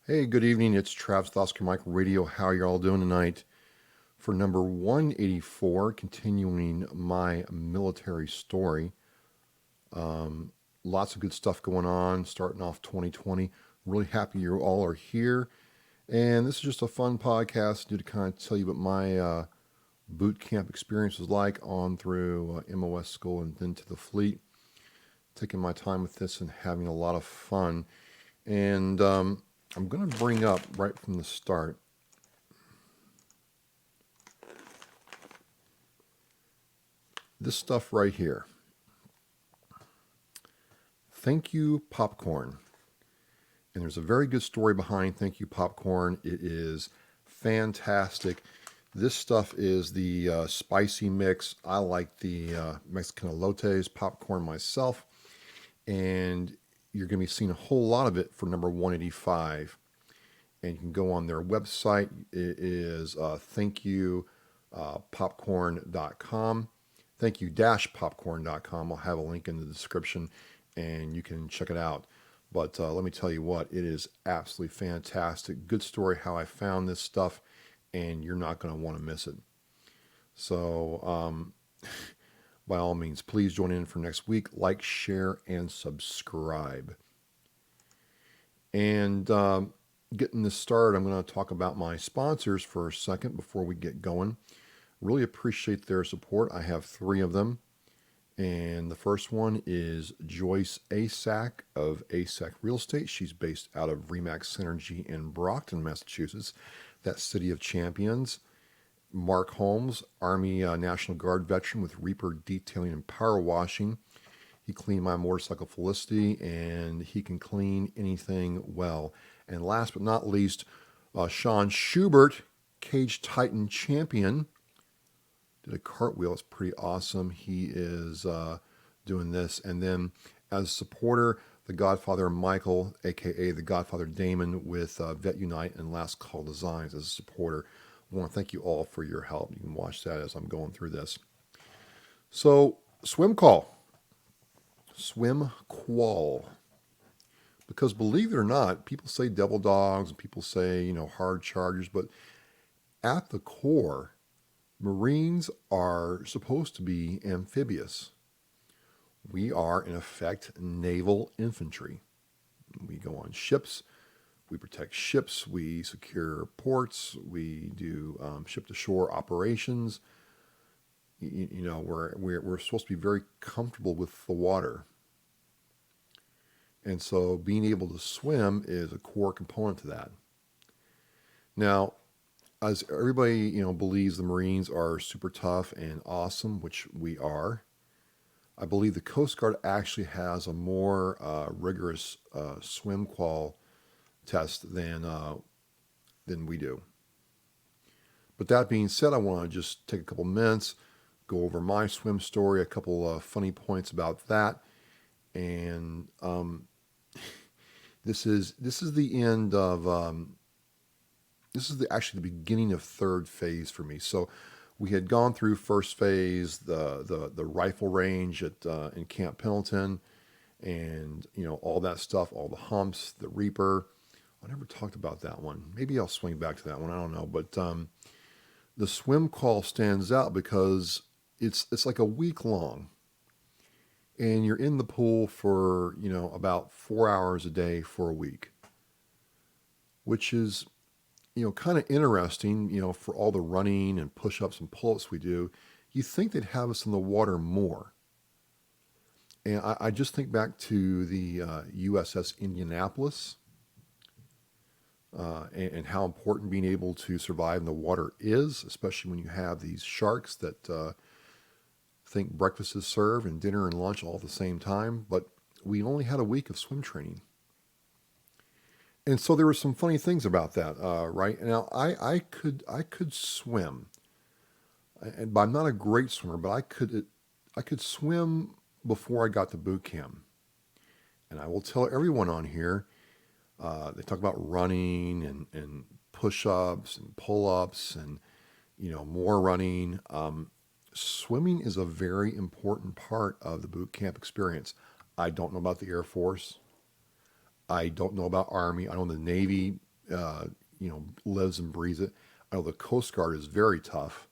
Hey, good evening. It's Travis with Oscar Mike Radio. How are you all doing tonight? For number 184, continuing my military story. Lots of good stuff going on, starting off 2020. Really happy you all are here. And this is just a fun podcast to kind of tell you what my boot camp experience was like on through MOS school and then to the fleet. Taking my time with this and having a lot of fun. And I'm going to bring up right from the start this stuff right here. Thank You Popcorn. And there's a very good story behind Thank You Popcorn. It is fantastic. This stuff is the spicy mix. I like the Mexican elotes popcorn myself. And you're going to be seeing a whole lot of it for number 185. And you can go on their website. It is thankyou-popcorn.com. Thank you-popcorn.com. I'll have a link in the description and you can check it out. But let me tell you what, it is absolutely fantastic. Good story how I found this stuff, and you're not going to want to miss it. So, by all means, please join in for next week. Like, share, and subscribe. And getting this started, I'm going to talk about my sponsors for a second before we get going. Really appreciate their support. I have three of them. And the first one is Joyce Asack of Asack Real Estate. She's based out of Remax Synergy in Brockton, Massachusetts, that city of champions. Mark Holmes, Army National Guard veteran with Reaper Detailing and Power Washing. He cleaned my motorcycle Felicity, and he can clean anything well. And last but not least, Sean Schubert, Cage Titan champion. Did a cartwheel. It's pretty awesome. He is doing this. And then as a supporter, the Godfather Michael, a.k.a. the Godfather Damon with Vet Unite and Last Call Designs as a supporter. I want to thank you all for your help. You can watch that as I'm going through this. So, swim call. Swim qual. Because believe it or not, people say devil dogs and people say, hard chargers, but at the core, Marines are supposed to be amphibious. We are, in effect, naval infantry. We go on ships, we protect ships, we secure ports, we do ship-to-shore operations. We're supposed to be very comfortable with the water. And so being able to swim is a core component to that. Now, as everybody, believes the Marines are super tough and awesome, which we are, I believe the Coast Guard actually has a more rigorous swim qual test than we do. But that being said, I want to just take a couple minutes, go over my swim story, a couple of funny points about that, and this is the end of. This is actually the beginning of third phase for me. So we had gone through first phase, the rifle range at in Camp Pendleton, and all that stuff, all the humps, the Reaper. I never talked about that one. Maybe I'll swing back to that one. I don't know, but the swim call stands out because it's like a week long, and you're in the pool for about 4 hours a day for a week, which is kind of interesting, for all the running and push-ups and pull-ups we do. You think they'd have us in the water more. And I just think back to the USS Indianapolis and how important being able to survive in the water is, especially when you have these sharks that think breakfast is served and dinner and lunch all at the same time. But we only had a week of swim training. And so there were some funny things about that, right? Now I could swim, but I'm not a great swimmer. But I could swim before I got to boot camp. And I will tell everyone on here, they talk about running and push-ups and pull-ups and more running. Swimming is a very important part of the boot camp experience. I don't know about the Air Force. I don't know about Army. I know the Navy uh, lives and breathes it. I know the Coast Guard is very tough,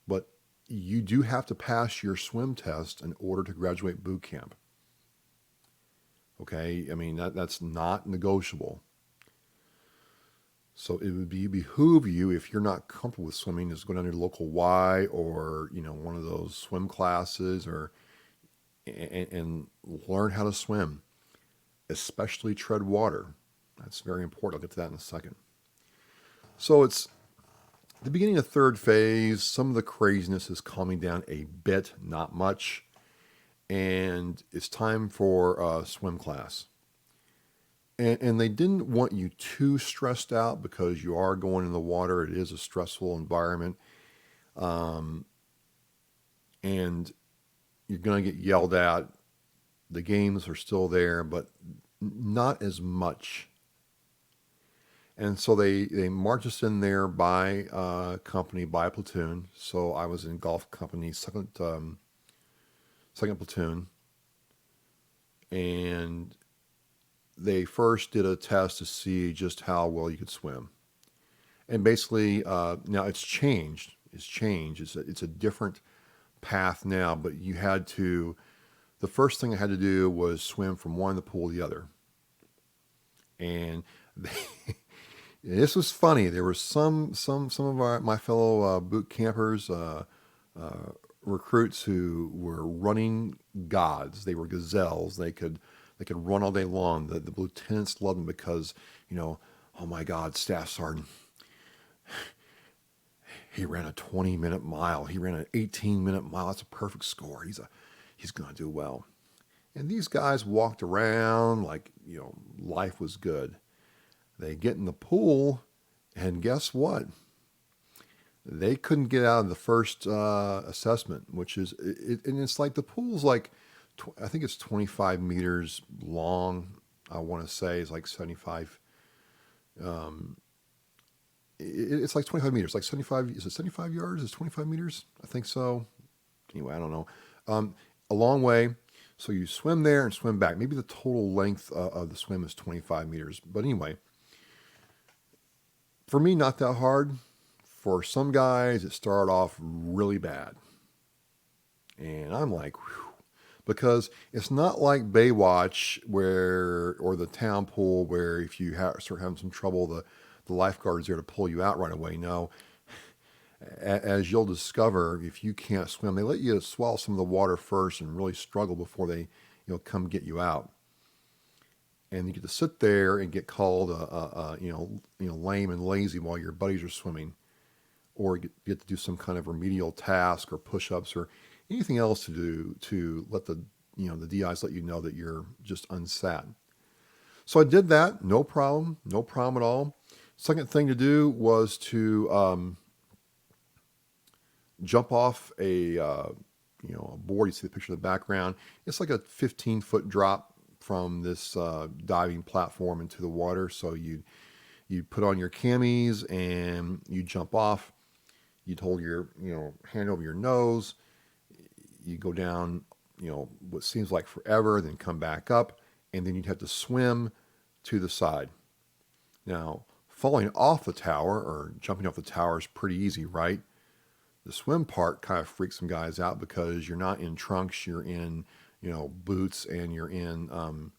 but you do have to pass your swim test in order to graduate boot camp. Okay, I mean that's not negotiable. So it would behoove you, if you're not comfortable with swimming, is go down to your local Y, or one of those swim classes, or and learn how to swim, especially tread water. That's very important. I'll get to that in a second. So it's the beginning of third phase. Some of the craziness is calming down a bit, not much, and it's time for swim class. And they didn't want you too stressed out because you are going in the water. It is a stressful environment. Um, and you're going to get yelled at. The games are still there, but not as much. And so they marched us in there by company, by platoon. So I was in golf company second platoon, and they first did a test to see just how well you could swim. And basically, now it's changed. It's changed. It's a different path now. But you had to. The first thing I had to do was swim from one end of the pool to the other. And this was funny. There were some of my fellow boot campers, recruits, who were running gods. They were gazelles. They could run all day long. The lieutenants loved them because, oh my God, Staff Sergeant, he ran a 20-minute mile. He ran an 18-minute mile. That's a perfect score. He's going to do well. And these guys walked around like, life was good. They get in the pool, and guess what? They couldn't get out of the first assessment, which is, and it's like the pool's like, I think it's 25 meters long. I want to say it's like 75. It's like 25 meters, like 75. Is it 75 yards? Is it 25 meters? I think so. Anyway, I don't know. A long way. So you swim there and swim back. Maybe the total length of the swim is 25 meters. But anyway, for me, not that hard. For some guys, it started off really bad. And I'm like, whew. Because it's not like Baywatch or the town pool, where if you start having some trouble, the lifeguard's there to pull you out right away. No, as you'll discover, if you can't swim, they let you swallow some of the water first and really struggle before they come get you out. And you get to sit there and get called lame and lazy while your buddies are swimming, or get to do some kind of remedial task or push-ups or anything else to do to let the DIs let you know that you're just unsat. So I did that, no problem at all. Second thing to do was to jump off a board. You see the picture in the background. It's like a 15-foot drop from this diving platform into the water. So you put on your camis and you jump off. You'd hold your hand over your nose. You go down, what seems like forever, then come back up, and then you'd have to swim to the side. Now, falling off the tower or jumping off the tower is pretty easy, right? The swim part kind of freaks some guys out because you're not in trunks, you're in, boots, and you're in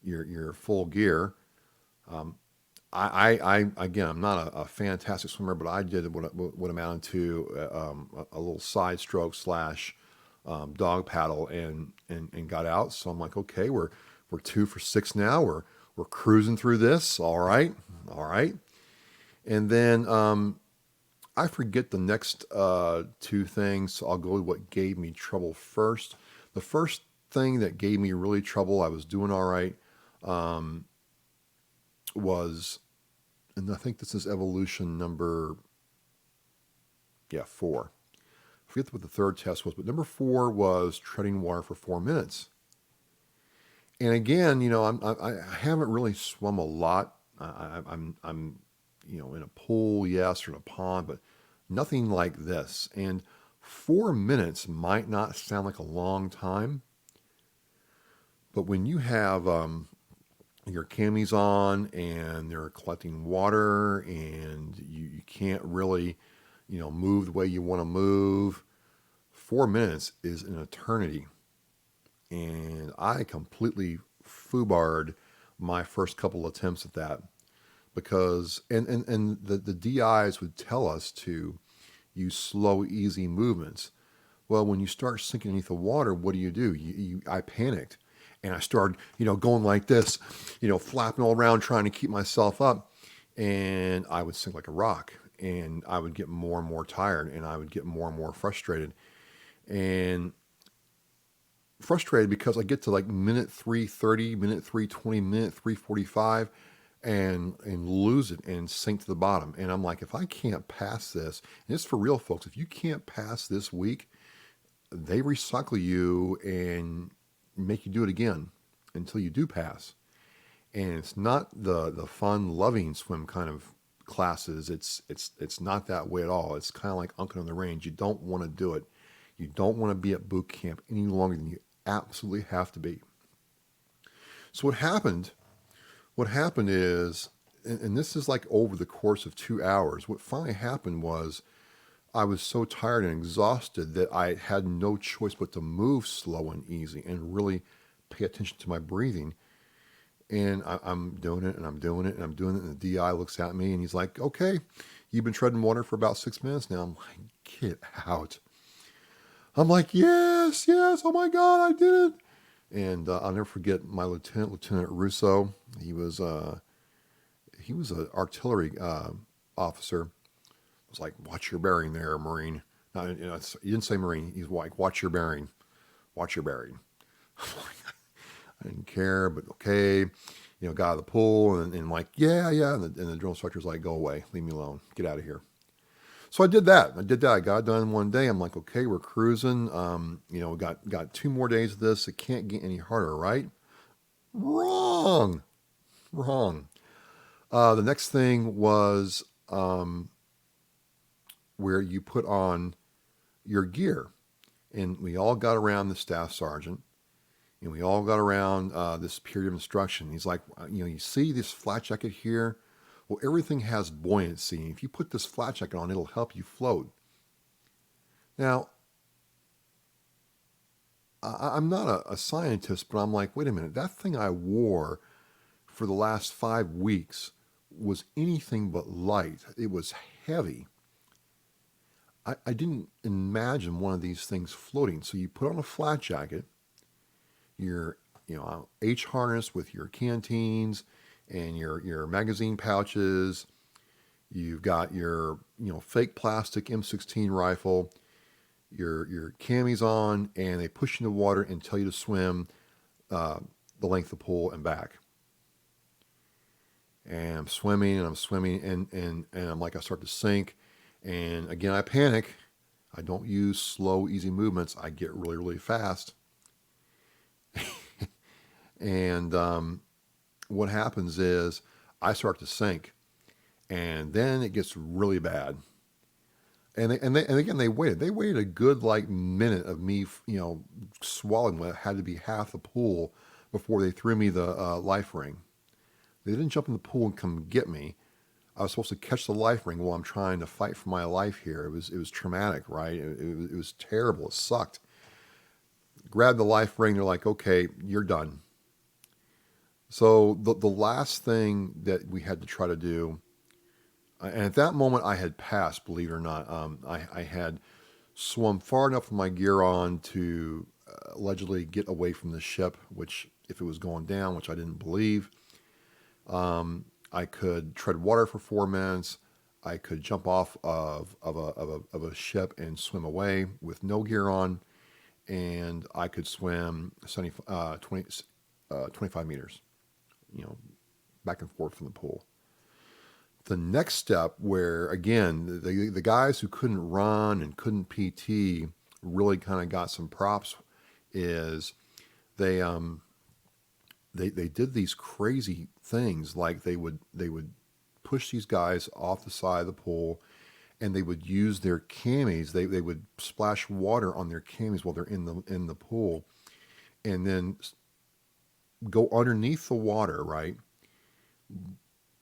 your full gear. I again, I'm not a fantastic swimmer, but I did what amounted to a little side stroke slash dog paddle and got out. So I'm like, okay, we're 2 for 6 now. We're cruising through this. All right. And then I forget the next 2 things. So I'll go with what gave me trouble first. The first thing that gave me really trouble, I was doing all right, was, and I think this is evolution number 4. I forget what the third test was, but number 4 was treading water for 4 minutes. And again, I haven't really swum a lot. I'm in a pool, yes, or in a pond, but nothing like this. And 4 minutes might not sound like a long time, but when you have your camis on and they're collecting water and you can't really, move the way you want to move. 4 minutes is an eternity. And I completely foobarred my first couple attempts at that because, and the DIs would tell us to use slow, easy movements. Well, when you start sinking beneath the water, what do? I panicked and I started, going like this, flapping all around trying to keep myself up. And I would sink like a rock and I would get more and more tired and I would get more and more frustrated. And frustrated because I get to like minute 3:30, minute 3:20, minute 3:45 and lose it and sink to the bottom. And I'm like, if I can't pass this, and it's for real folks, if you can't pass this week, they recycle you and make you do it again until you do pass. And it's not the fun, loving swim kind of classes. It's not that way at all. It's kind of like Uncle on the Range. You don't want to do it. You don't want to be at boot camp any longer than you absolutely have to be. So what happened is, and this is like over the course of 2 hours, what finally happened was I was so tired and exhausted that I had no choice but to move slow and easy and really pay attention to my breathing. And I'm doing it and I'm doing it and I'm doing it. And the DI looks at me and he's like, okay, you've been treading water for about 6 minutes now. I'm like, get out. I'm like, yes, oh my God, I did it. And I'll never forget my Lieutenant Russo. He was an artillery officer. I was like, watch your bearing there, Marine. No, he didn't say Marine. He's like, watch your bearing. Watch your bearing. I didn't care, but okay. Got out of the pool and like, yeah. And the drill instructor's like, go away. Leave me alone. Get out of here. So I did that. I got done one day. I'm like, okay, we're cruising. Got 2 more days of this. It can't get any harder, right? Wrong. The next thing was where you put on your gear. And we all got around the staff sergeant. And we all got around this period of instruction. He's like, you see this flat jacket here? Well, everything has buoyancy. If you put this flat jacket on, it'll help you float. Now, I'm not a scientist, but I'm like, wait a minute. That thing I wore for the last 5 weeks was anything but light. It was heavy. I didn't imagine one of these things floating. So you put on a flat jacket, your H harness with your canteens and your magazine pouches. You've got your fake plastic M16 rifle, your camis on, and they push you in the water and tell you to swim the length of the pool and back. And I'm swimming and I'm like, I start to sink, and again I panic. I don't use slow, easy movements. I get really, really fast. And what happens is I start to sink, and then it gets really bad. And again they waited. They waited a good like minute of me, swallowing what had to be half the pool before they threw me the life ring. They didn't jump in the pool and come get me. I was supposed to catch the life ring while I'm trying to fight for my life here. It was traumatic, right? It was terrible. It sucked. Grabbed the life ring. They're like, okay, you're done. So the last thing that we had to try to do, and at that moment I had passed, believe it or not. I had swum far enough with my gear on to allegedly get away from the ship, which if it was going down, which I didn't believe, I could tread water for 4 minutes. I could jump off of a ship and swim away with no gear on, and I could swim 25 meters, back and forth from the pool. The next step, where again the guys who couldn't run and couldn't PT really kind of got some props, is they did these crazy things. Like they would push these guys off the side of the pool, and they would use their camis. They would splash water on their camis while they're in the pool, and then go underneath the water, right?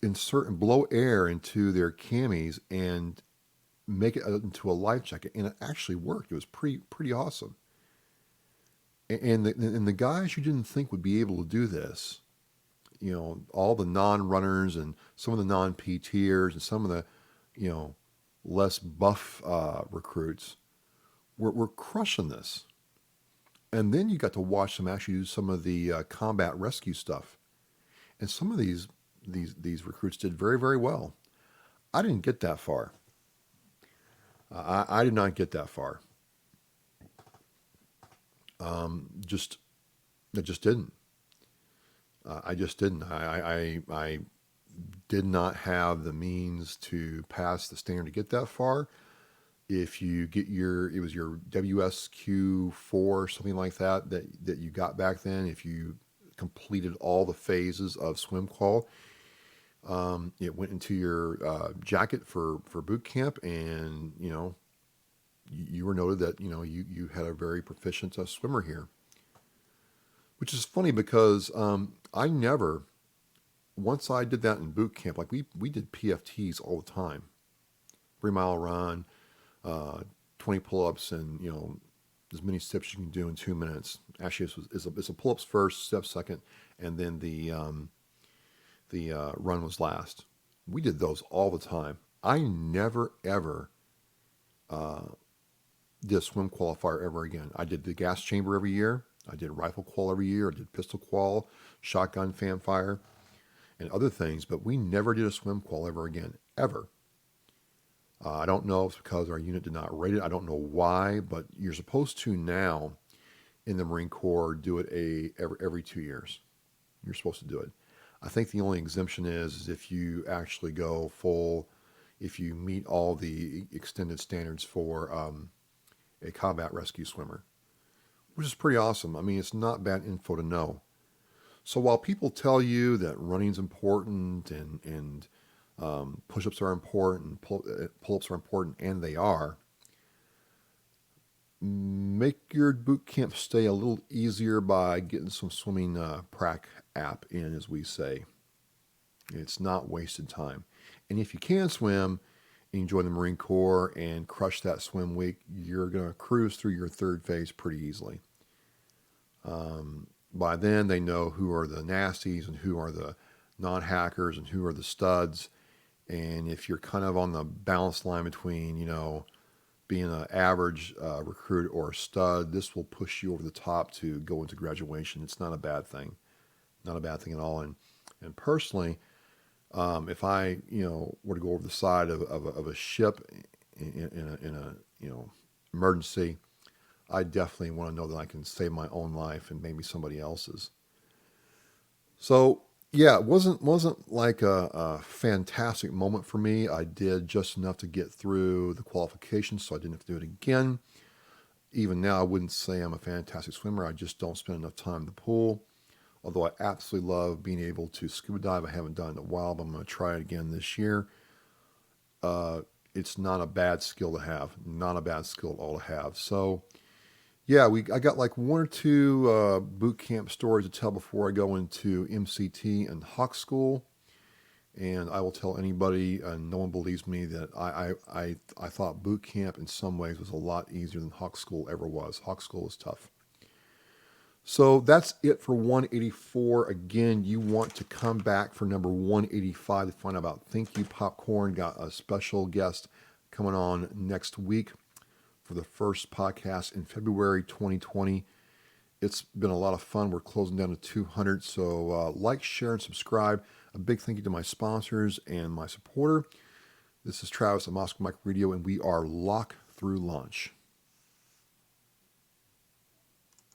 Insert and blow air into their camis and make it into a life jacket, and it actually worked. It was pretty awesome. And the guys you didn't think would be able to do this, all the non-runners and some of the non-PTers and some of the, you know, less buff recruits were crushing this. And then you got to watch them actually do some of the combat rescue stuff. And some of these recruits did very well. I didn't get that far. I did not get that far. Just I just didn't. I just didn't. I did not have the means to pass the standard to get that far. If you get it was your WSQ4, something like that you got back then. If you completed all the phases of swim qual, it went into your jacket for boot camp, and you were noted that you had a very proficient swimmer here, which is funny because I never, once I did that in boot camp, like we did PFTs all the time, 3 mile run, 20 pull-ups, and as many steps you can do in 2 minutes. Actually, it's a pull-ups first, steps second, and then the run was last. We did those all the time. I never ever did a swim qualifier ever again. I did the gas chamber every year. I did rifle qual every year. I did pistol qual, shotgun fan fire, and other things, but we never did a swim qual ever again, ever. I don't know if it's because our unit did not rate it. I don't know why, but you're supposed to now in the Marine Corps do it every 2 years. You're supposed to do it. I think the only exemption is if you actually go full, if you meet all the extended standards for a combat rescue swimmer, which is pretty awesome. I mean, it's not bad info to know. So while people tell you that running's important and push-ups are important, pull-ups are important, and they are, make your boot camp stay a little easier by getting some swimming prac app in, as we say. It's not wasted time. And if you can swim and you join the Marine Corps and crush that swim week, you're going to cruise through your third phase pretty easily. By then, they know who are the nasties and who are the non-hackers and who are the studs. And if you're kind of on the balance line between, being an average recruit or a stud, this will push you over the top to go into graduation. It's not a bad thing. Not a bad thing at all. And personally, if I, were to go over the side of a ship in a emergency, I definitely want to know that I can save my own life and maybe somebody else's. So yeah, it wasn't like a fantastic moment for me. I did just enough to get through the qualifications, so I didn't have to do it again. Even now, I wouldn't say I'm a fantastic swimmer. I just don't spend enough time in the pool. Although I absolutely love being able to scuba dive. I haven't done it in a while, but I'm going to try it again this year. It's not a bad skill to have. Not a bad skill at all to have. So yeah, I got like one or two boot camp stories to tell before I go into MCT and Hawk School. And I will tell anybody, and no one believes me, that I thought boot camp in some ways was a lot easier than Hawk School ever was. Hawk School was tough. So that's it for 184. Again, you want to come back for number 185 to find out about Thank You Popcorn. Got a special guest coming on next week for the first podcast in February 2020. It's been a lot of fun. We're closing down to 200. So like, share, and subscribe. A big thank you to my sponsors and my supporter. This is Travis at Moscow Mike Radio, and we are Lock Through Launch.